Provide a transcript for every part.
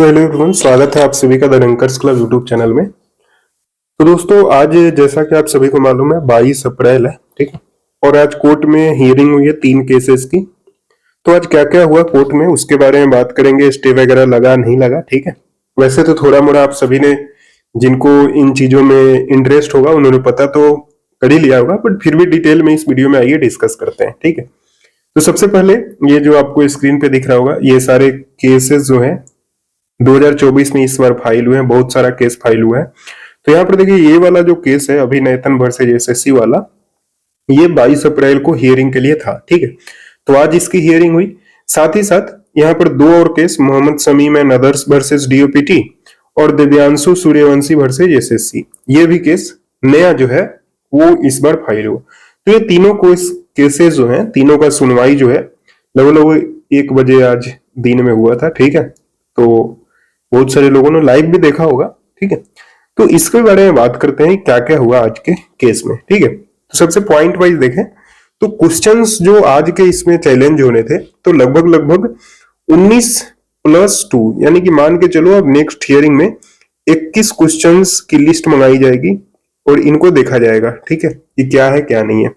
So hello everyone, स्वागत है आप सभी का the rankers club YouTube channel में। तो दोस्तों, आज जैसा कि आप सभी को मालूम है 22 अप्रैल है, ठीक है। और आज कोर्ट में हियरिंग हुई है 3 केसेस की। तो आज क्या क्या हुआ कोर्ट में उसके बारे में बात करेंगे। स्टे वगैरह लगा नहीं लगा, ठीक है। वैसे तो थोड़ा मोड़ा आप सभी ने, जिनको इन चीजों में इंटरेस्ट होगा उन्होंने पता तो कर ही लिया होगा, बट फिर भी डिटेल में इस वीडियो में आइए डिस्कस करते हैं, ठीक है। तो सबसे पहले ये जो आपको स्क्रीन पे दिख रहा होगा, ये सारे केसेस जो है 2024 में इस बार फाइल हुए हैं, बहुत सारा केस फाइल हुआ है। तो यहाँ पर देखिए, ये वाला जो केस है अभिनयतन वर्सेज एसएससी वाला, ये 22 अप्रैल को हियरिंग के लिए था, ठीक है। तो आज इसकी हियरिंग हुई। साथ ही साथ यहाँ पर 2 और case, Mohammad Samim and others versus DoPT और दिव्यांशु सूर्यवंशी वर्सेज एसएससी, ये भी केस नया जो है वो इस बार फाइल हुआ। तो ये तीनों केसेस जो है, तीनों का सुनवाई जो है लगभग 1 बजे आज दिन में हुआ था, ठीक है। तो बहुत सारे लोगों ने लाइव भी देखा होगा, ठीक है। तो इसके बारे में बात करते हैं क्या क्या हुआ आज के केस में, ठीक है। तो सबसे पॉइंट वाइज देखें तो क्वेश्चंस जो आज के इसमें चैलेंज होने थे, तो लगभग 19+2, यानी कि मान के चलो अब नेक्स्ट हियरिंग में 21 क्वेश्चंस की लिस्ट मंगाई जाएगी और इनको देखा जाएगा, ठीक है, कि क्या है क्या नहीं है।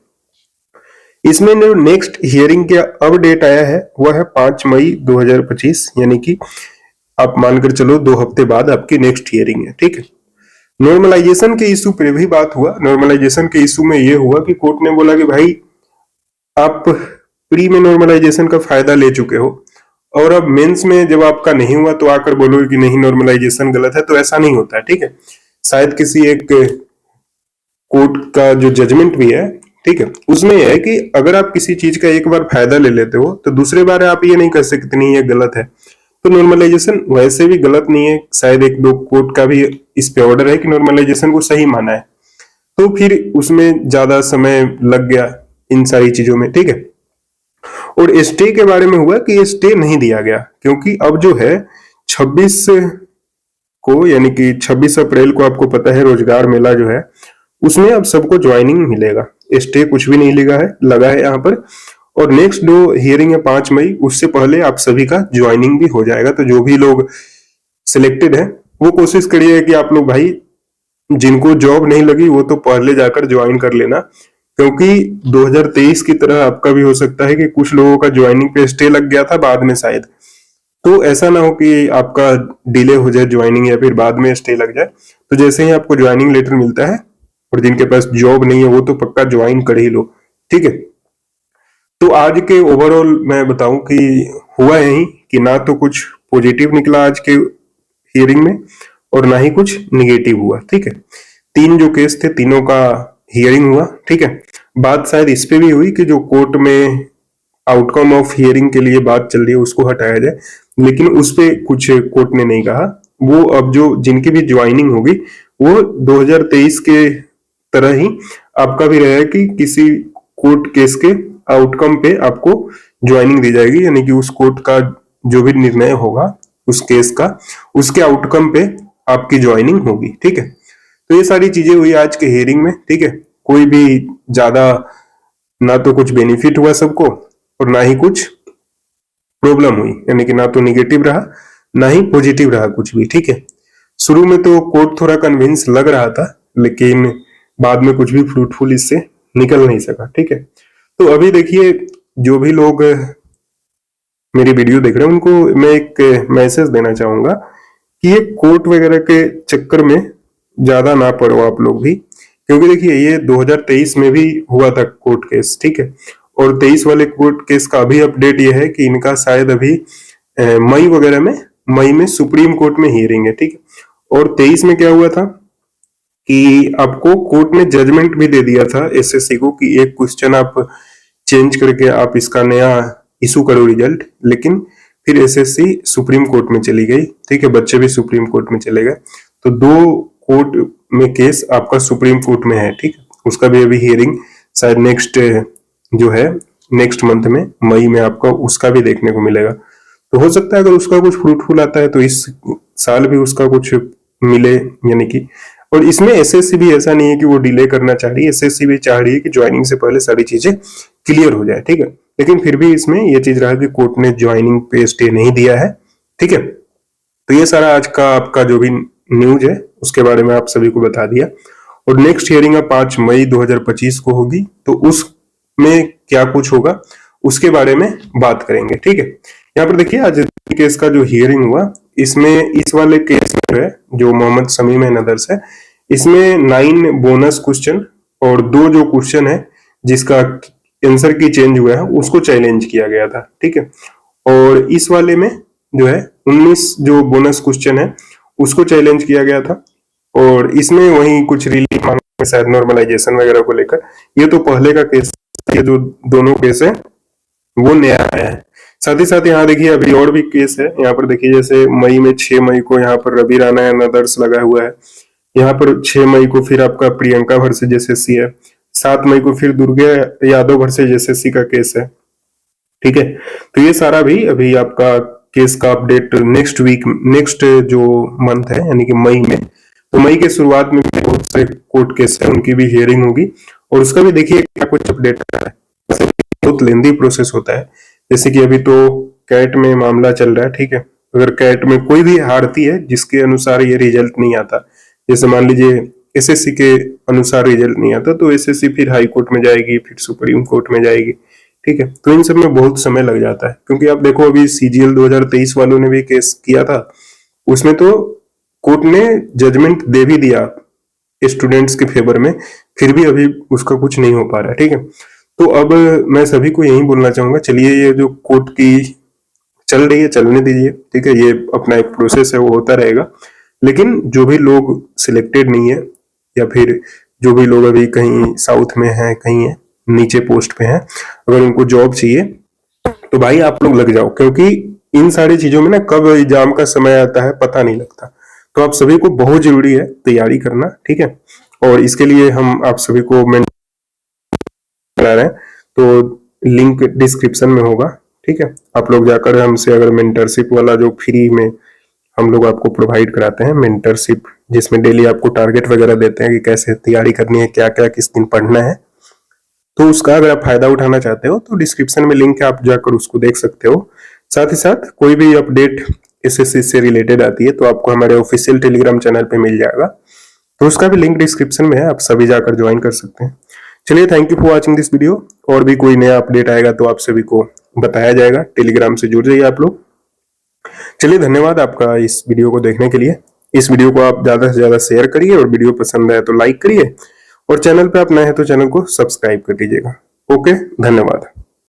इसमें जो नेक्स्ट हियरिंग का अब डेट आया है वह है 5 मई 2025, यानी कि आप मानकर चलो 2 हफ्ते बाद आपकी नेक्स्ट हियरिंग है, ठीक है। नॉर्मलाइजेशन के इशू पे भी बात हुआ। नॉर्मलाइजेशन के इशू में ये हुआ कि कोर्ट ने बोला कि भाई आप प्री में नॉर्मलाइजेशन का फायदा ले चुके हो और अब मेंस में जब आपका नहीं हुआ तो आकर बोलोगे कि नहीं नॉर्मलाइजेशन गलत है, तो ऐसा नहीं होता है, ठीक है। शायद किसी एक कोर्ट का जो जजमेंट भी है, ठीक है, उसमें यह है कि अगर आप किसी चीज का एक बार फायदा ले लेते हो तो दूसरे बार आप ये नहीं कर सकते नहीं ये गलत है। तो नॉर्मलाइजेशन वैसे भी गलत नहीं है, शायद 1-2 कोर्ट का भी इस पे ऑर्डर है कि नॉर्मलाइजेशन को सही माना है। तो फिर उसमें ज्यादा समय लग गया इन सारी चीजों में, ठीक है। और स्टे के बारे में हुआ कि स्टे नहीं दिया गया, क्योंकि अब जो है 26 को, यानी कि 26 अप्रैल को आपको पता है रोजगार मेला जो है उसमें अब सबको ज्वाइनिंग मिलेगा। स्टे कुछ भी नहीं लगा है यहाँ पर। और नेक्स्ट जो हियरिंग है 5 मई, उससे पहले आप सभी का ज्वाइनिंग भी हो जाएगा। तो जो भी लोग सिलेक्टेड है वो कोशिश करिए कि आप लोग भाई, जिनको जॉब नहीं लगी वो तो पहले जाकर ज्वाइन कर लेना, क्योंकि 2023 की तरह आपका भी हो सकता है कि कुछ लोगों का ज्वाइनिंग पे स्टे लग गया था बाद में शायद। तो ऐसा ना हो कि आपका डिले हो जाए ज्वाइनिंग या फिर बाद में स्टे लग जाए। तो जैसे ही आपको ज्वाइनिंग लेटर मिलता है, और जिनके पास जॉब नहीं है वो तो पक्का ज्वाइन कर ही लो, ठीक है। तो आज के ओवरऑल मैं बताऊं कि हुआ यही कि ना तो कुछ पॉजिटिव निकला आज के हियरिंग में और ना ही कुछ निगेटिव हुआ, ठीक है। 3 जो केस थे तीनों का हियरिंग हुआ, ठीक है। बात शायद इस पे भी हुई कि जो कोर्ट में आउटकम ऑफ हियरिंग के लिए बात चल रही है उसको हटाया जाए, लेकिन उस पे कुछ कोर्ट ने नहीं कहा। वो अब जो जिनकी भी ज्वाइनिंग होगी वो 2023 के तरह ही आपका भी रहेगा कि किसी कोर्ट केस के आउटकम पे आपको ज्वाइनिंग दी जाएगी, यानी कि उस कोर्ट का जो भी निर्णय होगा उस केस का, उसके आउटकम पे आपकी ज्वाइनिंग होगी, ठीक है। तो ये सारी चीजें हुई आज के हियरिंग में, ठीक है। कोई भी ज्यादा ना तो कुछ बेनिफिट हुआ सबको और ना ही कुछ प्रॉब्लम हुई, यानी कि ना तो निगेटिव रहा ना ही पॉजिटिव रहा कुछ भी, ठीक है। शुरू में तो कोर्ट थोड़ा कन्विंस लग रहा था, लेकिन बाद में कुछ भी फ्रूटफुल इससे निकल नहीं सका, ठीक है। तो अभी देखिए, जो भी लोग मेरी वीडियो देख रहे हैं उनको मैं एक मैसेज देना चाहूंगा कि ये कोर्ट वगैरह के चक्कर में ज्यादा ना पड़ो आप लोग भी, क्योंकि देखिए ये 2023 में भी हुआ था कोर्ट केस, ठीक है। और 23 वाले कोर्ट केस का अभी अपडेट ये है कि इनका शायद अभी मई में सुप्रीम कोर्ट में हियरिंग है, ठीक है। और 23 में क्या हुआ था कि आपको कोर्ट ने जजमेंट भी दे दिया था एसएससी को कि एक क्वेश्चन आप चेंज करके आप इसका नया इशू करो रिजल्ट, लेकिन फिर एसएससी सुप्रीम कोर्ट में चली गई, ठीक है। बच्चे भी सुप्रीम कोर्ट में चले गए। तो 2 कोर्ट में केस आपका सुप्रीम कोर्ट में है, ठीक है। उसका भी अभी हियरिंग शायद नेक्स्ट जो है नेक्स्ट मंथ में मई में आपका उसका भी देखने को मिलेगा। तो हो सकता है अगर उसका कुछ फ्रूटफुल आता है तो इस साल भी उसका कुछ मिले, यानी कि। और इसमें एसएससी भी ऐसा नहीं है कि वो डिले करना चाह रही है, एसएससी भी चाह रही है कि ज्वाइनिंग से पहले सारी चीजें क्लियर हो जाए, ठीक है। लेकिन फिर भी इसमें ये चीज रहा कि कोर्ट ने ज्वाइनिंग पे स्टे नहीं दिया है, ठीक है। तो ये सारा आज का आपका जो भी न्यूज है उसके बारे में आप सभी को बता दिया। और नेक्स्ट हियरिंग 5 मई 2025 को होगी, तो उसमें क्या कुछ होगा उसके बारे में बात करेंगे, ठीक है। यहाँ पर देखिए आज केस का जो हियरिंग हुआ, इसमें इस वाले केस में है जो मोहम्मद शमीम है अदर्स है, इसमें 9 बोनस क्वेश्चन और 2 जो क्वेश्चन है जिसका आंसर की चेंज हुआ है उसको चैलेंज किया गया था, ठीक है। और इस वाले में जो है 19 जो बोनस क्वेश्चन है उसको चैलेंज किया गया था। और इसमें वही कुछ रिलीफ मांगे शायद नॉर्मलाइजेशन वगैरह को लेकर। ये तो पहले का केस, ये जो दोनों केस है वो नया आया है। साथ ही साथ यहाँ देखिए अभी और भी केस है। यहाँ पर देखिए जैसे मई में 6 मई को यहाँ पर रवि राणा एंड अदर्स लगा हुआ है। यहाँ पर 6 मई को फिर आपका प्रियंका वर्सेस एसएससी है। 7 मई को फिर दुर्गा यादव वर्सेस एसएससी का केस है, ठीक है। तो ये सारा भी अभी आपका केस का अपडेट नेक्स्ट वीक, नेक्स्ट जो मंथ है यानी कि मई में, तो मई के शुरुआत में बहुत सारे कोर्ट केस है उनकी भी हियरिंग होगी और उसका भी देखिए क्या कुछ अपडेट है। बहुत लेंदी प्रोसेस होता है। जैसे कि अभी तो कैट में मामला चल रहा है, ठीक है। अगर कैट में कोई भी हारती है जिसके अनुसार ये रिजल्ट नहीं आता, जैसे मान लीजिए एसएससी के अनुसार रिजल्ट नहीं आता, तो एसएससी फिर हाई कोर्ट में जाएगी, फिर सुप्रीम कोर्ट में जाएगी, ठीक है। तो इन सब में बहुत समय लग जाता है, क्योंकि आप देखो अभी सीजीएल 2023 वालों ने भी केस किया था, उसमें तो कोर्ट ने जजमेंट दे भी दिया स्टूडेंट्स के फेवर में, फिर भी अभी उसका कुछ नहीं हो पा रहा है, ठीक है। तो अब मैं सभी को यही बोलना चाहूंगा, चलिए ये जो कोर्ट की चल रही है चलने दीजिए, ठीक है। ये अपना एक प्रोसेस है, वो होता रहेगा। लेकिन जो भी लोग सिलेक्टेड नहीं है या फिर जो भी लोग अभी कहीं साउथ में हैं, कहीं है नीचे पोस्ट पे हैं, अगर उनको जॉब चाहिए तो भाई आप लोग लग जाओ, क्योंकि इन सारी चीजों में ना कब एग्जाम का समय आता है पता नहीं लगता। तो आप सभी को बहुत जरूरी है तैयारी करना, ठीक है। और इसके लिए हम आप सभी को करा रहे हैं, तो लिंक डिस्क्रिप्शन में होगा, ठीक है। आप लोग जाकर हमसे अगर मेंटरशिप वाला जो फ्री में हम लोग आपको प्रोवाइड कराते हैं मेंटरशिप, जिसमें डेली आपको टारगेट वगैरह देते हैं कि कैसे तैयारी करनी है, क्या क्या किस दिन पढ़ना है, तो उसका अगर आप फायदा उठाना चाहते हो तो डिस्क्रिप्शन में लिंक है, आप जाकर उसको देख सकते हो। साथ ही साथ कोई भी अपडेट एसएससी से रिलेटेड आती है तो आपको हमारे ऑफिशियल टेलीग्राम चैनल पे मिल जाएगा, तो उसका भी लिंक डिस्क्रिप्शन में है, आप सभी जाकर ज्वाइन कर सकते हैं। चलिए, thank you for watching this video. और भी कोई नया अपडेट आएगा तो आप सभी को बताया जाएगा, टेलीग्राम से जुड़ जाइए आप लोग। चलिए, धन्यवाद आपका इस वीडियो को देखने के लिए। इस वीडियो को आप ज्यादा से ज्यादा शेयर करिए और वीडियो पसंद आए तो लाइक करिए, और चैनल पे आप नए हैं तो चैनल को सब्सक्राइब कर दीजिएगा। ओके, धन्यवाद।